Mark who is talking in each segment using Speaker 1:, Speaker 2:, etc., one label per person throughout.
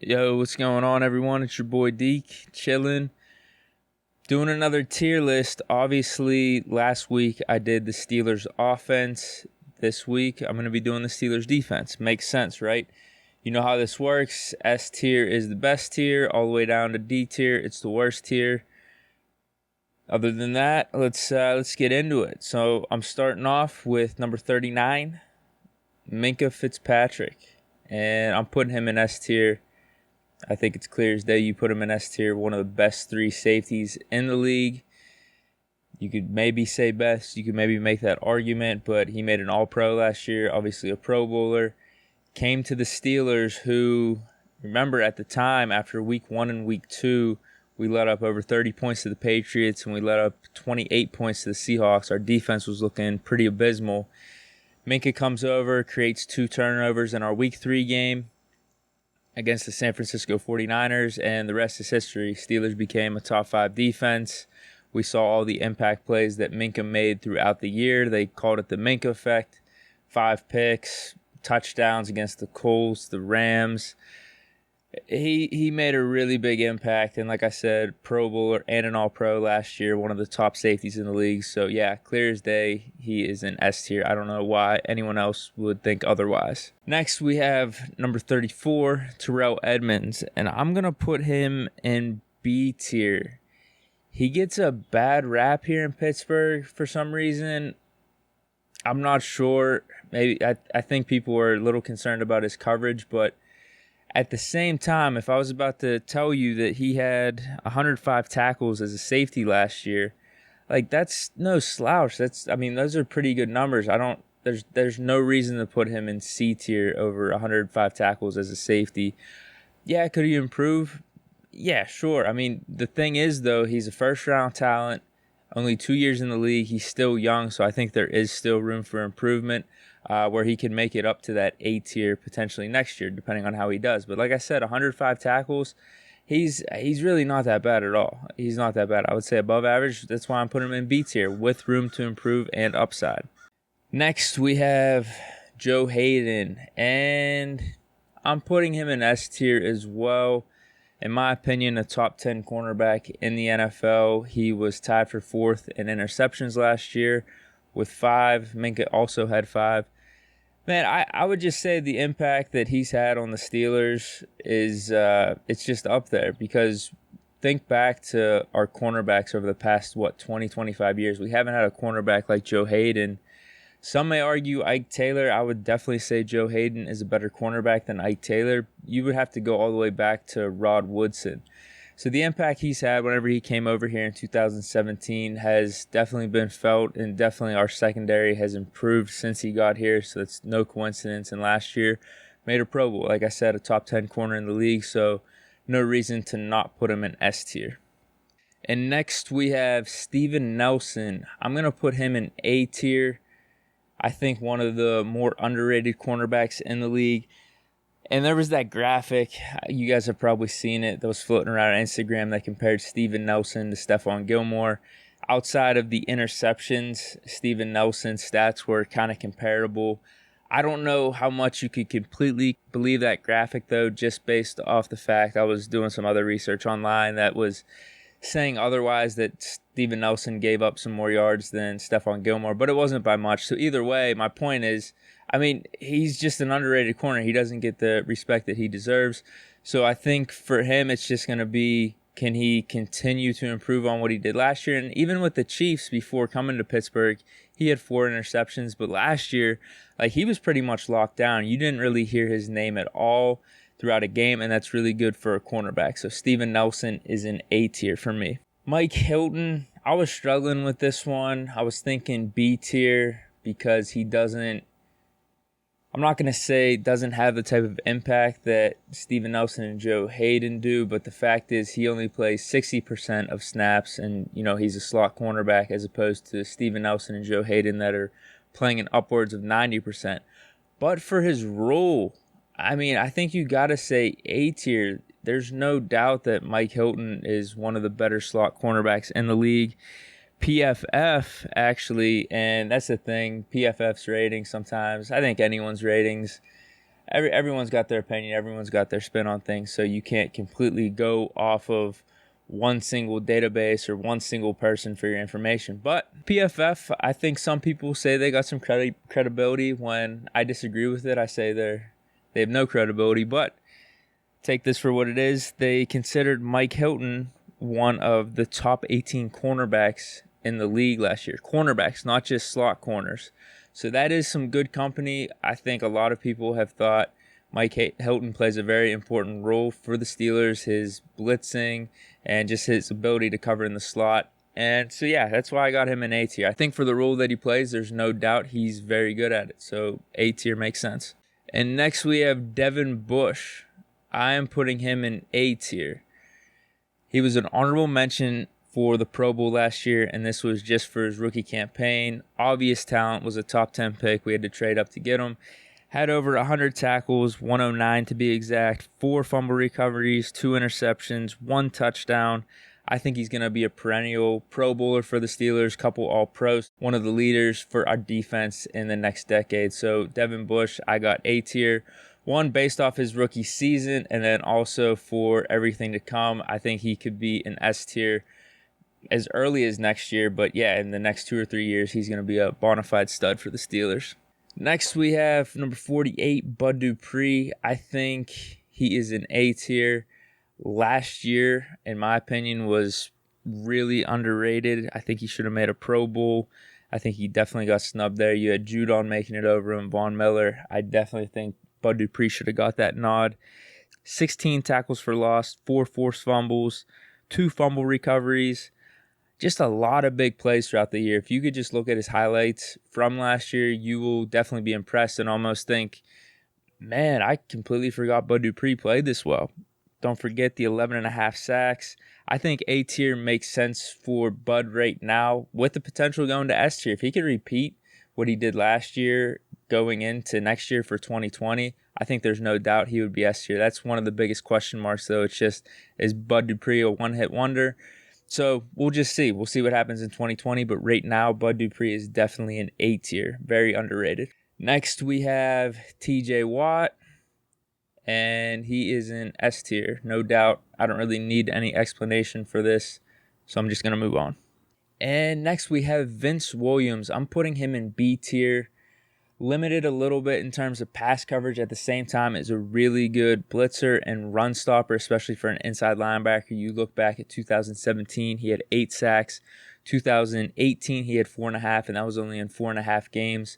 Speaker 1: Yo, what's going on, everyone? It's your boy Deke, chilling, doing another tier list. Obviously, last week I did the Steelers offense. This week I'm going to be doing the Steelers defense. Makes sense, right? You know how this works. S tier is the best tier, all the way down to D tier, it's the worst tier. Other than that, let's get into it. So I'm starting off with number 39, Minkah Fitzpatrick, and I'm putting him in S tier. I think it's clear as day you put him in S tier, one of the best three safeties in the league. You could maybe say best, you could maybe make that argument, but he made an All-Pro last year, obviously a Pro Bowler. Came to the Steelers, who, remember at the time, after week 1 and week 2, we let up over 30 points to the Patriots, and we let up 28 points to the Seahawks. Our defense was looking pretty abysmal. Minkah comes over, creates 2 turnovers in our week 3 game against the San Francisco 49ers, and the rest is history. Steelers became a top 5 defense. We saw all the impact plays that Minkah made throughout the year. They called it the Minkah effect. 5 picks, touchdowns against the Colts, the Rams. He made a really big impact, and like I said, Pro Bowler and an All-Pro last year, one of the top safeties in the league. So yeah, clear as day, he is in S tier. I don't know why anyone else would think otherwise. Next, we have number 34, Terrell Edmunds, and I'm going to put him in B tier. He gets a bad rap here in Pittsburgh for some reason. I'm not sure. Maybe I think people were a little concerned about his coverage, but at the same time, if I was about to tell you that he had 105 tackles as a safety last year, like that's no slouch. Those are pretty good numbers. There's no reason to put him in C tier over 105 tackles as a safety. Yeah, could he improve? Yeah, sure. I mean, the thing is though, he's a first-round talent, only 2 years in the league. He's still young, so I think there is still room for improvement. Where he can make it up to that A tier potentially next year, depending on how he does. But like I said, 105 tackles, he's really not that bad at all. He's not that bad. I would say above average. That's why I'm putting him in B tier with room to improve and upside. Next, we have Joe Hayden, and I'm putting him in S tier as well. In my opinion, a top 10 cornerback in the NFL. He was tied for 4th in interceptions last year with 5. Minkah also had 5. Man, I would just say the impact that he's had on the Steelers is it's just up there, because think back to our cornerbacks over the past, 20, 25 years. We haven't had a cornerback like Joe Hayden. Some may argue Ike Taylor. I would definitely say Joe Hayden is a better cornerback than Ike Taylor. You would have to go all the way back to Rod Woodson. So the impact he's had whenever he came over here in 2017 has definitely been felt, and definitely our secondary has improved since he got here, so it's no coincidence. And last year made a Pro Bowl. Like I said, a top 10 corner in the league, so no reason to not put him in S tier. And next we have Steven Nelson. I'm going to put him in A tier. I think one of the more underrated cornerbacks in the league. And there was that graphic, you guys have probably seen it, that was floating around on Instagram that compared Steven Nelson to Stephon Gilmore. Outside of the interceptions, Steven Nelson's stats were kind of comparable. I don't know how much you could completely believe that graphic, though, just based off the fact I was doing some other research online that was saying otherwise, that Steven Nelson gave up some more yards than Stephon Gilmore, but it wasn't by much. So either way, my point is, he's just an underrated corner. He doesn't get the respect that he deserves. So I think for him, it's just going to be, can he continue to improve on what he did last year? And even with the Chiefs before coming to Pittsburgh, he had 4 interceptions. But last year, he was pretty much locked down. You didn't really hear his name at all throughout a game, and that's really good for a cornerback. So Steven Nelson is an A tier for me. Mike Hilton, I was struggling with this one. I was thinking B tier because he doesn't, I'm not going to say doesn't have the type of impact that Steven Nelson and Joe Hayden do, but the fact is he only plays 60% of snaps, and he's a slot cornerback as opposed to Steven Nelson and Joe Hayden that are playing in upwards of 90%. But for his role, I think you got to say A tier. There's no doubt that Mike Hilton is one of the better slot cornerbacks in the league. PFF, actually, and that's the thing, PFF's ratings sometimes, I think anyone's ratings, everyone's got their opinion, everyone's got their spin on things, so you can't completely go off of one single database or one single person for your information. But PFF, I think some people say they got some credibility. When I disagree with it, I say they have no credibility. But take this for what it is. They considered Mike Hilton one of the top 18 cornerbacks in the league last year. Cornerbacks, not just slot corners. So that is some good company. I think a lot of people have thought Mike Hilton plays a very important role for the Steelers, his blitzing and just his ability to cover in the slot. And so, yeah, that's why I got him in A tier. I think for the role that he plays, there's no doubt he's very good at it. So A tier makes sense. And next we have Devin Bush. I am putting him in A tier. He was an honorable mention for the Pro Bowl last year, and this was just for his rookie campaign. Obvious talent, was a top 10 pick. We had to trade up to get him. Had over 100 tackles, 109 to be exact, 4 fumble recoveries, 2 interceptions, 1 touchdown. I think he's going to be a perennial Pro Bowler for the Steelers, couple All-Pros, one of the leaders for our defense in the next decade. So Devin Bush, I got A tier. One, based off his rookie season, and then also for everything to come. I think he could be an S tier as early as next year. But yeah, in the next 2 or 3 years, he's going to be a bona fide stud for the Steelers. Next, we have number 48, Bud Dupree. I think he is an A tier. Last year, in my opinion, was really underrated. I think he should have made a Pro Bowl. I think he definitely got snubbed there. You had Judon making it over him, Von Miller. I definitely think Bud Dupree should have got that nod. 16 tackles for loss, 4 forced fumbles, 2 fumble recoveries. Just a lot of big plays throughout the year. If you could just look at his highlights from last year, you will definitely be impressed and almost think, man, I completely forgot Bud Dupree played this well. Don't forget the 11.5 sacks. I think A tier makes sense for Bud right now with the potential going to S tier. If he could repeat what he did last year going into next year for 2020, I think there's no doubt he would be S tier. That's one of the biggest question marks, though. It's just, is Bud Dupree a one-hit wonder? So we'll just see. We'll see what happens in 2020. But right now, Bud Dupree is definitely an A tier. Very underrated. Next, we have TJ Watt. And he is in S tier. No doubt. I don't really need any explanation for this. So I'm just going to move on. And next, we have Vince Williams. I'm putting him in B tier. Limited a little bit in terms of pass coverage. At the same time, is a really good blitzer and run stopper, especially for an inside linebacker. You look back at 2017, he had 8 sacks. 2018, he had 4.5, and that was only in 4.5 games.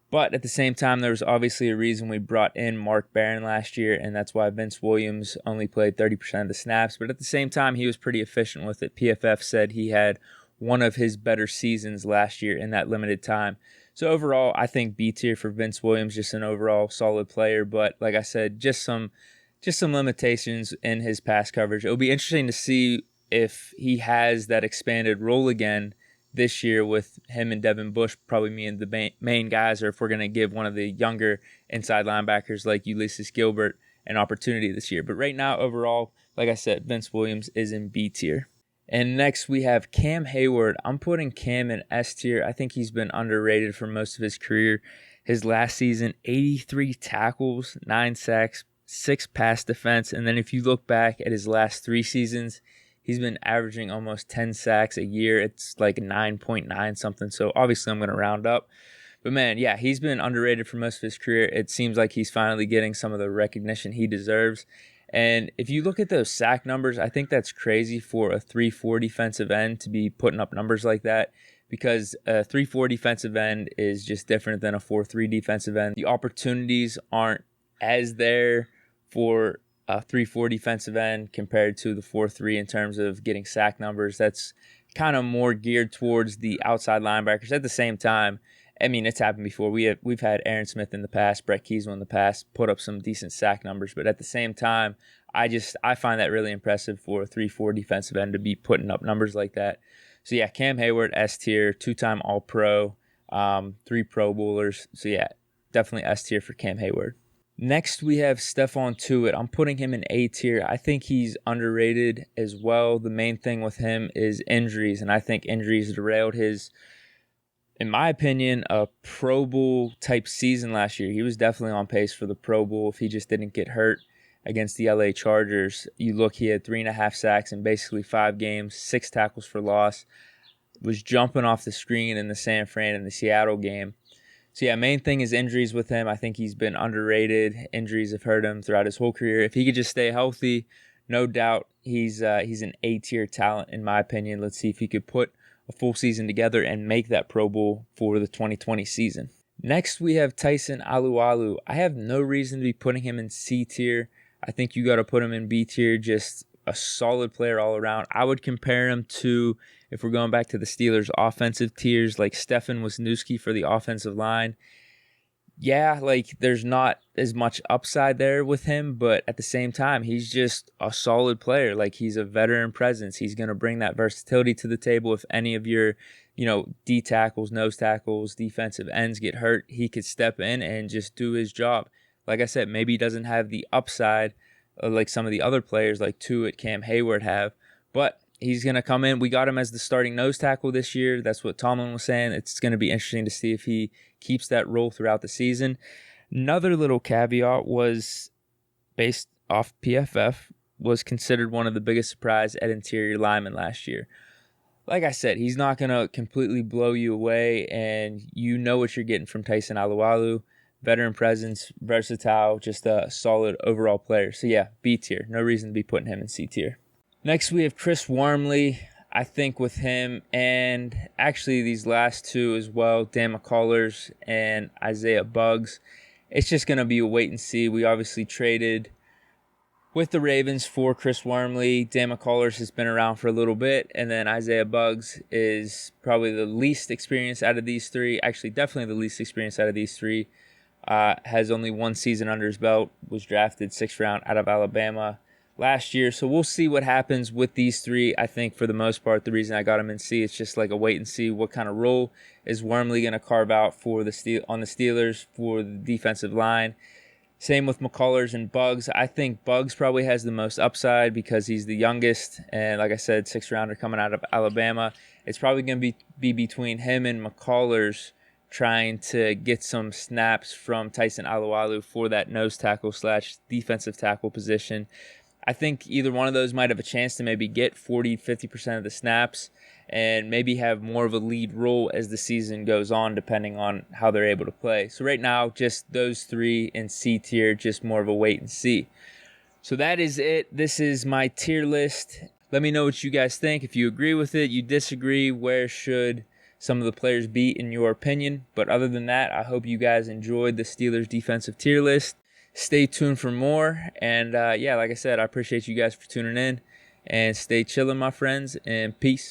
Speaker 1: But at the same time, there was obviously a reason we brought in Mark Barron last year, and that's why Vince Williams only played 30% of the snaps. But at the same time, he was pretty efficient with it. PFF said he had one of his better seasons last year in that limited time. So overall, I think B tier for Vince Williams, just an overall solid player. But like I said, just some limitations in his pass coverage. It'll be interesting to see if he has that expanded role again this year with him and Devin Bush probably being the main guys, or if we're going to give one of the younger inside linebackers like Ulysses Gilbert an opportunity this year. But right now, overall, like I said, Vince Williams is in B tier. And next we have Cam Heyward. I'm putting Cam in S tier. I think he's been underrated for most of his career. His last season, 83 tackles, 9 sacks, 6 pass defense. And then if you look back at his last 3 seasons, he's been averaging almost 10 sacks a year. It's like 9.9 something. So obviously I'm going to round up. But man, yeah, he's been underrated for most of his career. It seems like he's finally getting some of the recognition he deserves. And if you look at those sack numbers, I think that's crazy for a 3-4 defensive end to be putting up numbers like that, because a 3-4 defensive end is just different than a 4-3 defensive end. The opportunities aren't as there for a 3-4 defensive end compared to the 4-3 in terms of getting sack numbers. That's kind of more geared towards the outside linebackers. At the same time, I mean, it's happened before. We've had Aaron Smith in the past, Brett Keisel in the past, put up some decent sack numbers. But at the same time, I find that really impressive for a 3-4 defensive end to be putting up numbers like that. So yeah, Cam Heyward, S tier, 2-time All-Pro, 3 Pro Bowlers. So yeah, definitely S tier for Cam Heyward. Next, we have Stephon Tuitt. I'm putting him in A tier. I think he's underrated as well. The main thing with him is injuries, and I think injuries derailed his in my opinion, a Pro Bowl type season last year. He was definitely on pace for the Pro Bowl if he just didn't get hurt against the LA Chargers. You look, he had 3.5 sacks in basically 5 games, 6 tackles for loss, was jumping off the screen in the San Fran and the Seattle game. So yeah, main thing is injuries with him. I think he's been underrated. Injuries have hurt him throughout his whole career. If he could just stay healthy, no doubt he's an A-tier talent in my opinion. Let's see if he could put a full season together and make that Pro Bowl for the 2020 season. Next, we have Tyson Alualu. I have no reason to be putting him in C tier. I think you got to put him in B tier. Just a solid player all around. I would compare him to, if we're going back to the Steelers' offensive tiers, like Stephon Tuitt for the offensive line. Yeah, like there's not as much upside there with him, but at the same time, he's just a solid player. Like he's a veteran presence. He's going to bring that versatility to the table. If any of your, D tackles, nose tackles, defensive ends get hurt, he could step in and just do his job. Like I said, maybe he doesn't have the upside like some of the other players like Tuitt, Cam, Hayward have, but he's going to come in. We got him as the starting nose tackle this year. That's what Tomlin was saying. It's going to be interesting to see if he keeps that role throughout the season. Another little caveat was based off PFF, was considered one of the biggest surprise at interior linemen last year. Like I said, he's not going to completely blow you away, and you know what you're getting from Tyson Alualu. Veteran presence, versatile, just a solid overall player. So yeah, B tier. No reason to be putting him in C tier. Next, we have Chris Wormley. I think with him and actually these last two as well, Dan McCullers and Isaiah Buggs, it's just going to be a wait and see. We obviously traded with the Ravens for Chris Wormley. Dan McCullers has been around for a little bit, and then Isaiah Buggs is probably the least experienced out of these three. Actually, definitely the least experienced out of these three. Has only 1 season under his belt, was drafted 6th round out of Alabama last year. So we'll see what happens with these three. I think for the most part, the reason I got him in C, it's just like a wait and see what kind of role is Wormley going to carve out for the Steelers for the defensive line. Same with McCullers and Buggs. I think Buggs probably has the most upside because he's the youngest. And like I said, 6th rounder coming out of Alabama. It's probably going to be between him and McCullers trying to get some snaps from Tyson Alualu for that nose tackle / defensive tackle position. I think either one of those might have a chance to maybe get 40-50% of the snaps and maybe have more of a lead role as the season goes on, depending on how they're able to play. So right now, just those three in C tier, just more of a wait and see. So that is it. This is my tier list. Let me know what you guys think. If you agree with it, you disagree, where should some of the players be in your opinion? But other than that, I hope you guys enjoyed the Steelers defensive tier list. Stay tuned for more. And like I said, I appreciate you guys for tuning in. And stay chilling, my friends, and peace.